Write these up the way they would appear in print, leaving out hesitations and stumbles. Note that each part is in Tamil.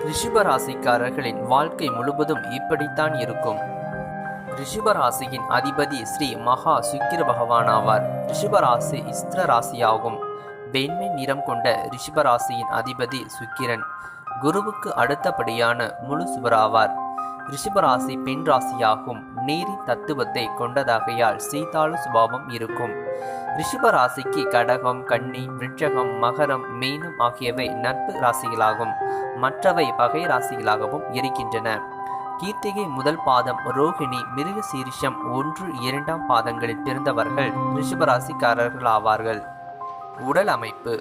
ரிஷபராசிக்காரர்களின் வாழ்க்கை முழுவதும் இப்படித்தான் இருக்கும். ரிஷபராசியின் அதிபதி ஸ்ரீ மகா சுக்கிர பகவான் ஆவார். ரிஷபராசி இஸ்திர ராசியாகும். வெண்மை நிறம் கொண்ட ரிஷபராசியின் அதிபதி சுக்கிரன் குருவுக்கு அடுத்தபடியான முழு சுவராவார். ரிஷபராசி பெண் ராசியாகும். நீரின் தத்துவத்தை கொண்டதாகையால் சீதாளு சுபாவம் இருக்கும். ரிஷபராசிக்கு கடகம், கன்னி, விருட்சகம், மகரம், மீனம் ஆகியவை நட்பு ராசிகளாகும். மற்றவை பகை ராசிகளாகவும் இருக்கின்றன. கீர்த்திகை முதல் பாதம், ரோகிணி, மிருக சீரிஷம் 1, 2 பாதங்களில் பிறந்தவர்கள் ரிஷபராசிக்காரர்கள் ஆவார்கள். உடல் அமைப்பு.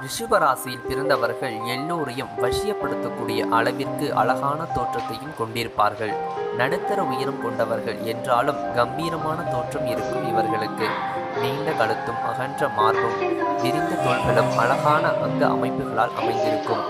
ரிஷபராசியில் பிறந்தவர்கள் எல்லோரையும் வசியப்படுத்தக்கூடிய அளவிற்கு அழகான தோற்றத்தையும் கொண்டிருப்பார்கள். நடுத்தர உயரம் கொண்டவர்கள் என்றாலும் கம்பீரமான தோற்றம் இருக்கும் இவர்களுக்கு. நீண்ட கழுத்தும் அகன்ற மார்பும் விரிந்த தோள்களும் அழகான அங்க அமைப்புகளால் அமைந்திருக்கும்.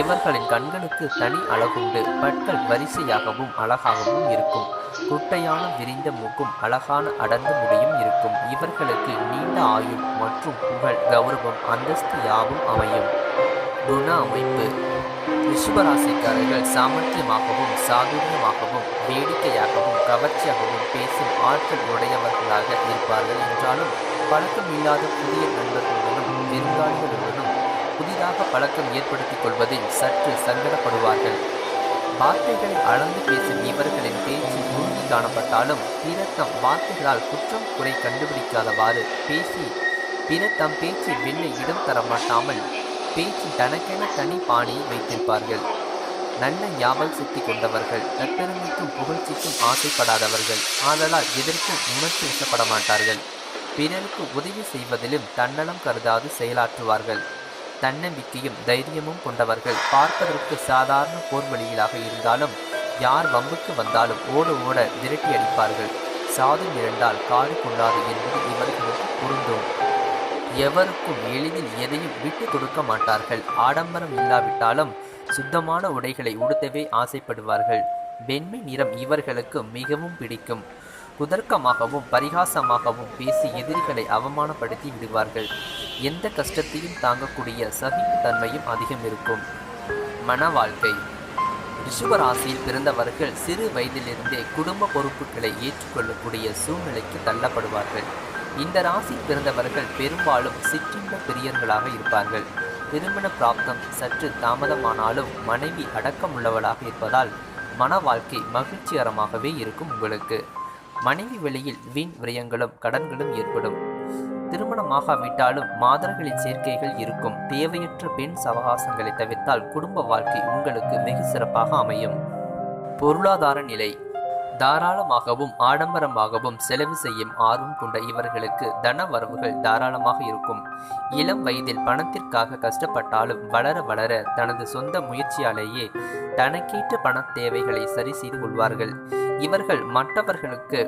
இவர்களின் கண்களுக்கு தனி அழகுண்டு. பற்கள் வரிசையாகவும் அழகாகவும் இருக்கும். குட்டையான விரிந்த மூக்கும் அழகான அடர்ந்த முடியும் இருக்கும். இவர்களுக்கு நீண்ட ஆயுள் மற்றும் புகழ், கௌரவம், அந்தஸ்து யாவும் அமையும். குண அமைப்பு. ரிஷபராசிக்காரர்கள் சாமர்த்தியமாகவும் சாதுரியமாகவும் வேடிக்கையாகவும் கவர்ச்சியாகவும் பேசும் ஆற்றல் உடையவர்களாக இருப்பார்கள். என்றாலும் பழக்கம் இல்லாத புதிய நண்பர்களுடனும் விருந்தாளிகளுடனும் புதிதாக பழக்கம் ஏற்படுத்திக் கொள்வதில் சற்று சங்கடப்படுவார்கள். வார்த்தைகளை அளந்து பேசும் இவர்களின் பேச்சு உறுதி காணப்பட்டாலும் பிறர் தம் வார்த்தைகளால் குற்றம் குறை கண்டுபிடிக்காதவாறு பேசி பிறர் தம் பேச்சை வெல்ல இடம் தரமாட்டாமல் பேச்சில் தனக்கென தனி பாணியை வைத்திருப்பார்கள். நல்ல ஞாபக சக்தி கொண்டவர்கள். தற்பெருமைக்கும் புகழ்ச்சிக்கும் ஆசைப்படாதவர்கள். ஆதலால் எதற்கும் உணர்ச்சி வசப்பட மாட்டார்கள். பிறருக்கு உதவி செய்வதிலும் தன்னலம் கருதாது செயலாற்றுவார்கள். தன்னம்பிக்கையும் தைரியமும் கொண்டவர்கள். பார்ப்பதற்கு சாதாரண போர்வழிகளாக இருந்தாலும் யார் வம்புக்கு வந்தாலும் ஓட ஓட விரட்டி அடிப்பார்கள். சாதம் இரண்டால் காடு கொள்ளாது என்பது இவர்களுக்கு பொருந்தும். எவருக்கும் எளிதில் எதையும் விட்டு கொடுக்க மாட்டார்கள். ஆடம்பரம் இல்லாவிட்டாலும் சுத்தமான உடைகளை உடுத்தவே ஆசைப்படுவார்கள். வெண்மை நிறம் இவர்களுக்கு மிகவும் பிடிக்கும். குதர்க்கமாகவும் பரிகாசமாகவும் பேசி எதிரிகளை அவமானப்படுத்தி விடுவார்கள். எந்த கஷ்டத்தையும் தாங்கக்கூடிய சகிப்புத்தன்மையும் அதிகம் இருக்கும். மன வாழ்க்கை. ரிஷபராசியில் பிறந்தவர்கள் சிறு வயதிலிருந்தே குடும்ப பொறுப்புகளை ஏற்றுக்கொள்ளக்கூடிய சூழ்நிலைக்கு தள்ளப்படுவார்கள். இந்த ராசியில் பிறந்தவர்கள் பெரும்பாலும் சிற்றின்ப பிரியர்களாக இருப்பார்கள். திருமண பிராப்தம் சற்று தாமதமானாலும் மனைவி அடக்கமுள்ளவளாக இருப்பதால் மன வாழ்க்கை மகிழ்ச்சிகரமாகவே இருக்கும் உங்களுக்கு. மனைவி வெளியில் வீண் விரயங்களும் கடன்களும் ஏற்படும். திருமணமாகாவிட்டாலும் மாதர்களின் சேர்க்கைகள் இருக்கும். தேவையற்ற பெண் சவகாசங்களை தவிர்த்தால் குடும்ப வாழ்க்கை உங்களுக்கு வெகு சிறப்பாக அமையும். பொருளாதார நிலை. தாராளமாகவும் ஆடம்பரமாகவும் செலவு செய்யும் ஆர்வம் கொண்ட இவர்களுக்கு தன வரவுகள் தாராளமாக இருக்கும். இளம் வயதில் பணத்திற்காக கஷ்டப்பட்டாலும் வளர வளர தனது சொந்த முயற்சியாலேயே தனக்கேற்ற பண தேவைகளை சரி செய்து கொள்வார்கள். இவர்கள் மற்றவர்களுக்கு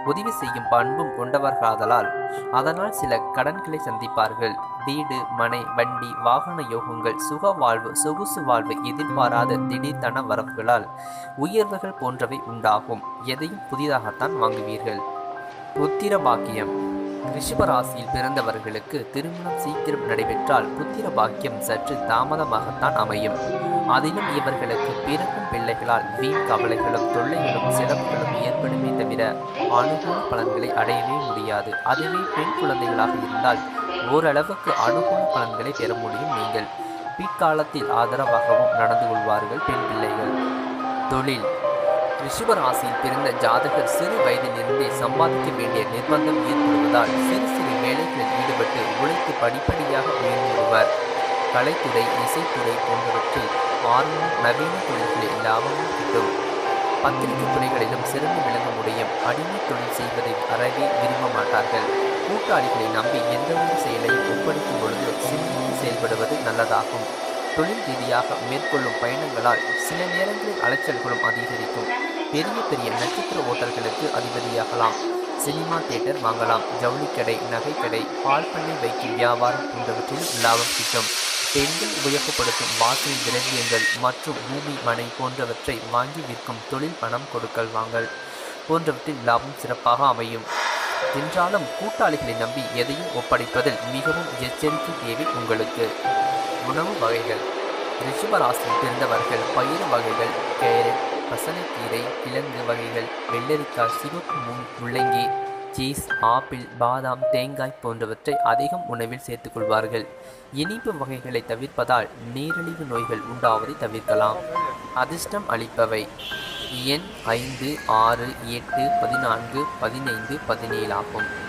உதவி செய்யும் பண்பும் கொண்டவர்களாதலால் அதனால் சில கடன்களை சந்திப்பார்கள். வீடு, மனை, வண்டி, வாகன யோகங்கள், சுக வாழ்வு, சொகுசு வாழ்வு, எதிர்பாராத திடீர் தன வரவுகளால் உயர்வுகள் போன்றவை உண்டாகும். எதையும் புதிதாகத்தான் வாங்குவீர்கள். புத்திர பாக்கியம். ரிஷபராசியில் பிறந்தவர்களுக்கு திருமணம் சீக்கிரம் நடைபெற்றால் புத்திர பாக்கியம் சற்று தாமதமாகத்தான் அமையும். அதிலும் இவர்களுக்கு பிறக்கும் பிள்ளைகளால் வீண் கவலைகளும் தொல்லைகளும் செலவுகளும் ஏற்படுமே தவிர அனுகூல பலன்களை அடையவே முடியாது. அதுவே பெண் குழந்தைகளாக இருந்தால் ஓரளவுக்கு அனுகூல பலன்களை பெற முடியும். நீங்கள் பிற்காலத்தில் ஆதரவாகவும் நடந்து கொள்வார்கள் பெண் பிள்ளைகள். தொழில். ரிஷபராசியில் பிறந்த ஜாதகர் சிறு வயதிலிருந்தே சம்பாதிக்க வேண்டிய நிர்பந்தம் ஏற்படுவதால் சிறு சிறு வேலைகளில் ஈடுபட்டு உழைத்து படிப்படியாக உயர்ந்துவிடுவார். கலைத்துறை, இசைத்துறை போன்றவற்றில் ஆர்வமும் நவீன தொழில்களில் லாபமும் கிட்டும். பத்திரிகை துறைகளிலும் சிறந்து விளங்க முடியும். அடிமை தொழில் செய்வதை அறவே விரும்ப மாட்டார்கள். கூட்டாளிகளை நம்பி எந்த ஒரு செயலையும் ஒப்படைக்கும் பொழுது சிந்தித்து செயல்படுவது நல்லதாகும். தொழில் ரீதியாக மேற்கொள்ளும் பயணங்களால் சில நேரங்களில் அலைச்சல்களும் அதிகரிக்கும். பெரிய பெரிய நட்சத்திர ஓட்டல்களுக்கு அதிபதியாகலாம். சினிமா தியேட்டர் வாங்கலாம். ஜவுளிக்கடை, நகைக்கடை, பால் பண்ணை வைக்கும் வியாபாரம் போன்றவற்றில் லாபம் கிட்டும். பெண்கள் உபயோகப்படுத்தும் வாசனை திரவியங்கள் மற்றும் பூமி, மனை போன்றவற்றை வாங்கி விற்கும் தொழில், பணம் கொடுக்கல் வாங்கல் போன்றவற்றில் லாபம் சிறப்பாக அமையும். என்றாலும் கூட்டாளிகளை நம்பி எதையும் ஒப்படைப்பதில் மிகவும் எச்சரிக்கை தேவை உங்களுக்கு. உணவு வகைகள். ரிஷபராசியில் பிறந்தவர்கள் பயிறு வகைகள், கேரட், பசலைக்கீரை, கிழங்கு வகைகள், வெள்ளரிக்காய், சிவப்பு முள்ளங்கி, சீஸ், ஆப்பிள், பாதாம், தேங்காய் போன்றவற்றை அதிகம் உணவில் சேர்த்துக்கொள்வார்கள். இனிப்பு வகைகளை தவிர்ப்பதால் நீரிழிவு நோய்கள் உண்டாவதை தவிர்க்கலாம். அதிர்ஷ்டம் அளிப்பவை எண் 5, 6, 8, 14, 15, 17 ஆகும்.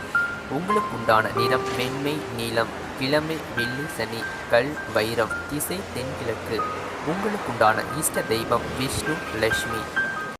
உங்களுக்கு உண்டான நிறம் வெண்மை, நீலம். கிழமை வெள்ளி, சனி. கல் வைரம். திசை தென்கிழக்கு. உங்களுக்குண்டான இஷ்ட தெய்வம் விஷ்ணு, லட்சுமி.